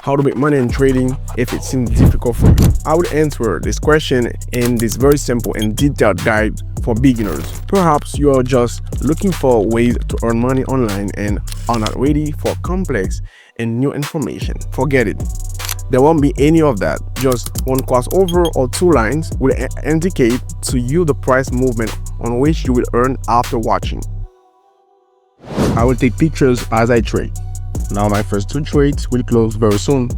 how to make money in trading if it seems difficult for you. I would answer this question in this very simple and detailed guide for beginners. Perhaps you are just looking for ways to earn money online and are not ready for complex and new information. Forget it. There won't be any of that. Just one crossover or two lines will indicate to you the price movement on which you will earn after watching. I will take pictures as I trade. Now my first two trades will close very soon.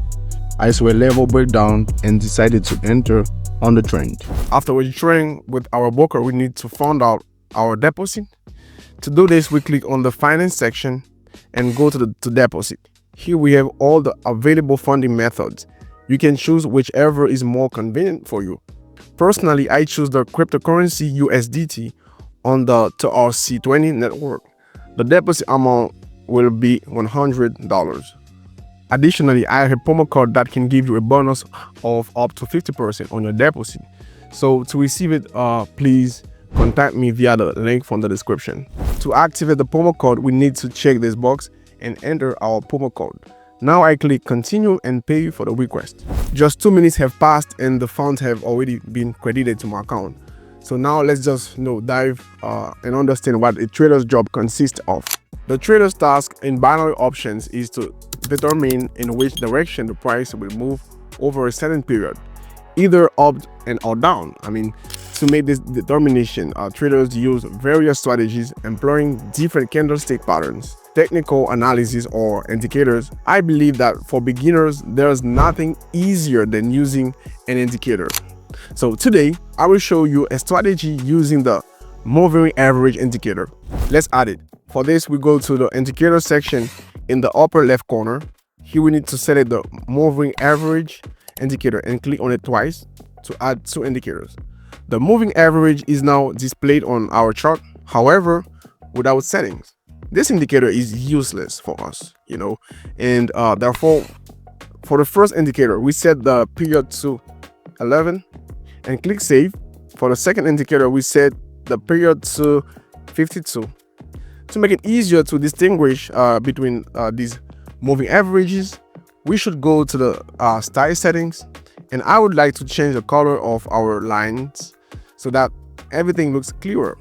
I saw a level breakdown and decided to enter on the trend. After registering with our broker, we need to find out our deposit. To do this, we click on the finance section and go to deposit. Here we have all the available funding methods. You can choose whichever is more convenient for you. Personally, I choose the cryptocurrency USDT on the TRC20 network. The deposit amount will be $100. Additionally, I have a promo code that can give you a bonus of up to 50% on your deposit. So to receive it, please contact me via the link from the description. To activate the promo code, we need to check this box and enter our promo code. Now I click continue and pay for the request. Just 2 minutes have passed and the funds have already been credited to my account. So now let's just dive and understand what a trader's job consists of. The trader's task in binary options is to determine in which direction the price will move over a certain period, either up and or down. To make this determination, traders use various strategies employing different candlestick patterns, technical analysis, or indicators. I believe that for beginners, there's nothing easier than using an indicator. So today, I will show you a strategy using the moving average indicator. Let's add it. For this, we go to the indicator section in the upper left corner. Here we need to select the moving average indicator and click on it twice to add 2 indicators. The moving average is now displayed on our chart, however, without settings. This indicator is useless for us, and therefore, for the first indicator, we set the period to 11 and click save. For the second indicator, we set the period to 52. To make it easier to distinguish between these moving averages, we should go to the style settings, and I would like to change the color of our lines so that everything looks clearer.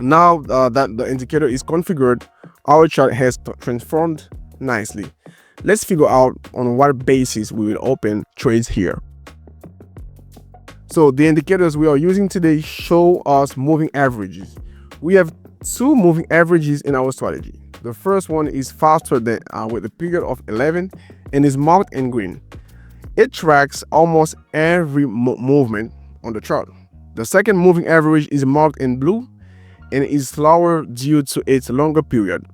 Now that the indicator is configured, our chart has transformed nicely. Let's figure out on what basis we will open trades here. So the indicators we are using today show us moving averages. We have 2 moving averages in our strategy. The first one is faster than with a period of 11 and is marked in green. It tracks almost every movement on the chart. The second moving average is marked in blue and is slower due to its longer period.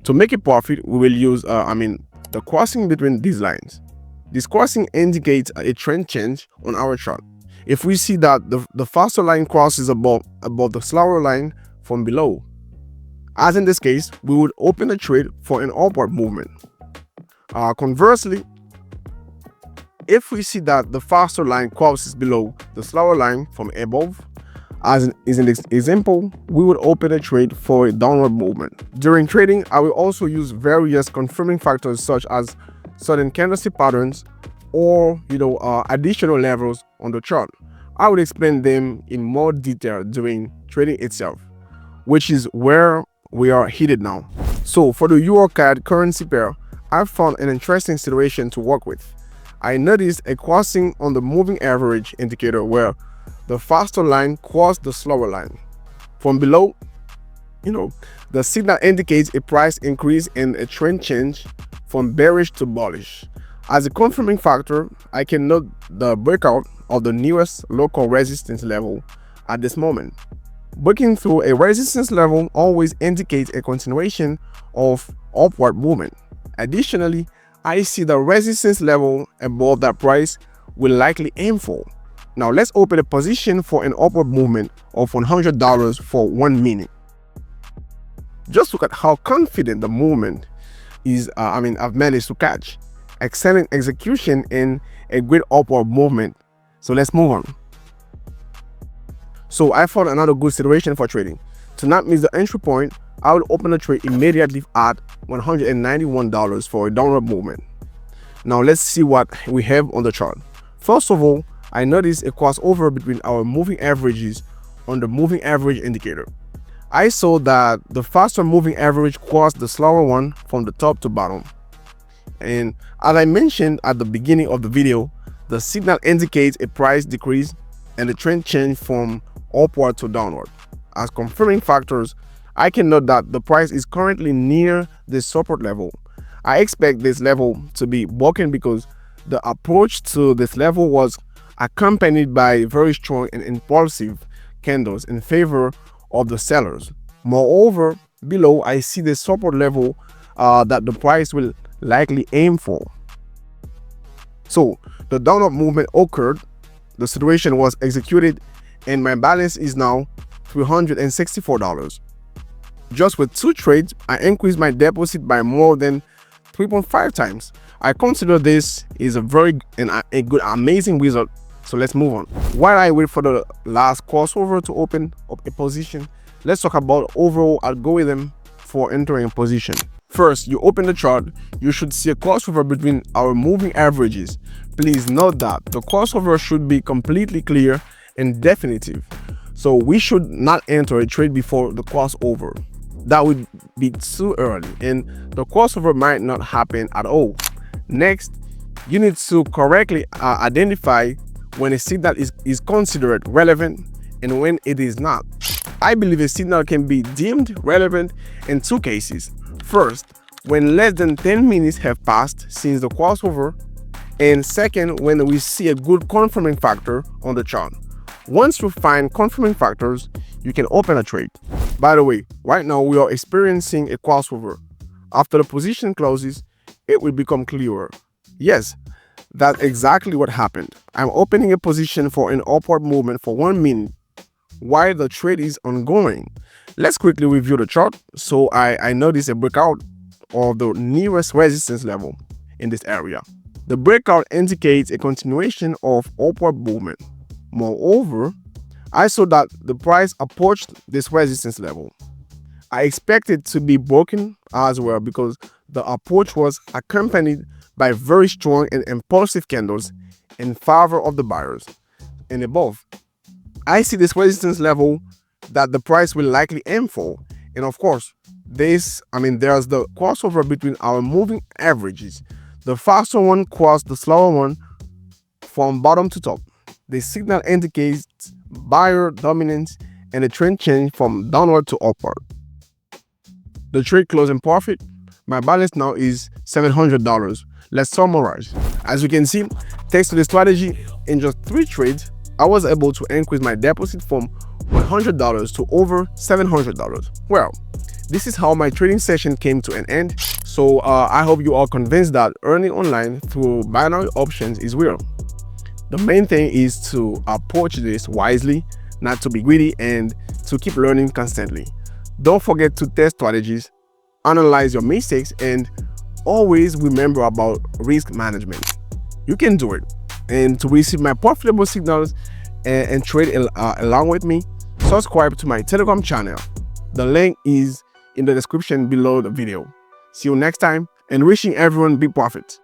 To make a profit, we will use the crossing between these lines. This crossing indicates a trend change on our chart. If we see that the faster line crosses above the slower line from below, as in this case, we would open a trade for an upward movement. Conversely, if we see that the faster line crosses below the slower line from above, as in this example, we would open a trade for a downward movement. During trading, I will also use various confirming factors such as certain candlestick patterns or additional levels on the chart. I will explain them in more detail during trading itself, which is where we are headed now. So for the EUR/CAD currency pair, I found an interesting situation to work with. I noticed a crossing on the moving average indicator where the faster line crossed the slower line. From below, the signal indicates a price increase and a trend change from bearish to bullish. As a confirming factor, I can note the breakout of the newest local resistance level at this moment. Breaking through a resistance level always indicates a continuation of upward movement. Additionally, I see the resistance level above that price will likely aim for. Now let's open a position for an upward movement of $100 for 1 minute. Just look at how confident the movement is. I've managed to catch. Excellent execution in a great upward movement. So let's move on. So I found another good situation for trading. To not miss the entry point, I will open the trade immediately at $191 for a downward movement. Now let's see what we have on the chart. First of all, I noticed a crossover between our moving averages on the moving average indicator. I saw that the faster moving average crossed the slower one from the top to bottom. And as I mentioned at the beginning of the video, the signal indicates a price decrease and the trend change from upward to downward. As confirming factors, I can note that the price is currently near the support level. I expect this level to be broken because the approach to this level was accompanied by very strong and impulsive candles in favor of the sellers. Moreover, below I see the support level that the price will likely aim for. So the downward movement occurred, the situation was executed, and my balance is now $364. Just with 2 trades, I increased my deposit by more than 3.5 times. I consider this is a very a good, amazing result. So let's move on. While I wait for the last crossover to open up a position, let's talk about overall algorithm for entering a position. First, you open the chart, you should see a crossover between our moving averages. Please note that the crossover should be completely clear and definitive. So we should not enter a trade before the crossover. That would be too early and the crossover might not happen at all. Next, you need to correctly identify when a signal is considered relevant and when it is not. I believe a signal can be deemed relevant in 2 cases. First, when less than 10 minutes have passed since the crossover, and second, when we see a good confirming factor on the chart. Once you find confirming factors, you can open a trade. By the way, right now we are experiencing a crossover. After the position closes, it will become clearer. Yes, that's exactly what happened. I'm opening a position for an upward movement for 1 minute while the trade is ongoing. Let's quickly review the chart. So I noticed a breakout of the nearest resistance level in this area. The breakout indicates a continuation of upward movement. Moreover, I saw that the price approached this resistance level. I expect it to be broken as well because the approach was accompanied by very strong and impulsive candles in favor of the buyers. And above, I see this resistance level that the price will likely aim for. And of course, there's the crossover between our moving averages. The faster one crossed the slower one from bottom to top. The signal indicates buyer dominance and a trend change from downward to upward. The trade closed in profit. My balance now is $700. Let's summarize. As you can see, thanks to the strategy, in just 3 trades, I was able to increase my deposit from $100 to over $700. Well, this is how my trading session came to an end. So I hope you are convinced that earning online through binary options is real. The main thing is to approach this wisely, not to be greedy, and to keep learning constantly. Don't forget to test strategies, analyze your mistakes, and always remember about risk management. You can do it. And to receive my profitable signals and trade along with me, subscribe to my Telegram channel. The link is in the description below the video. See you next time, and wishing everyone big profits.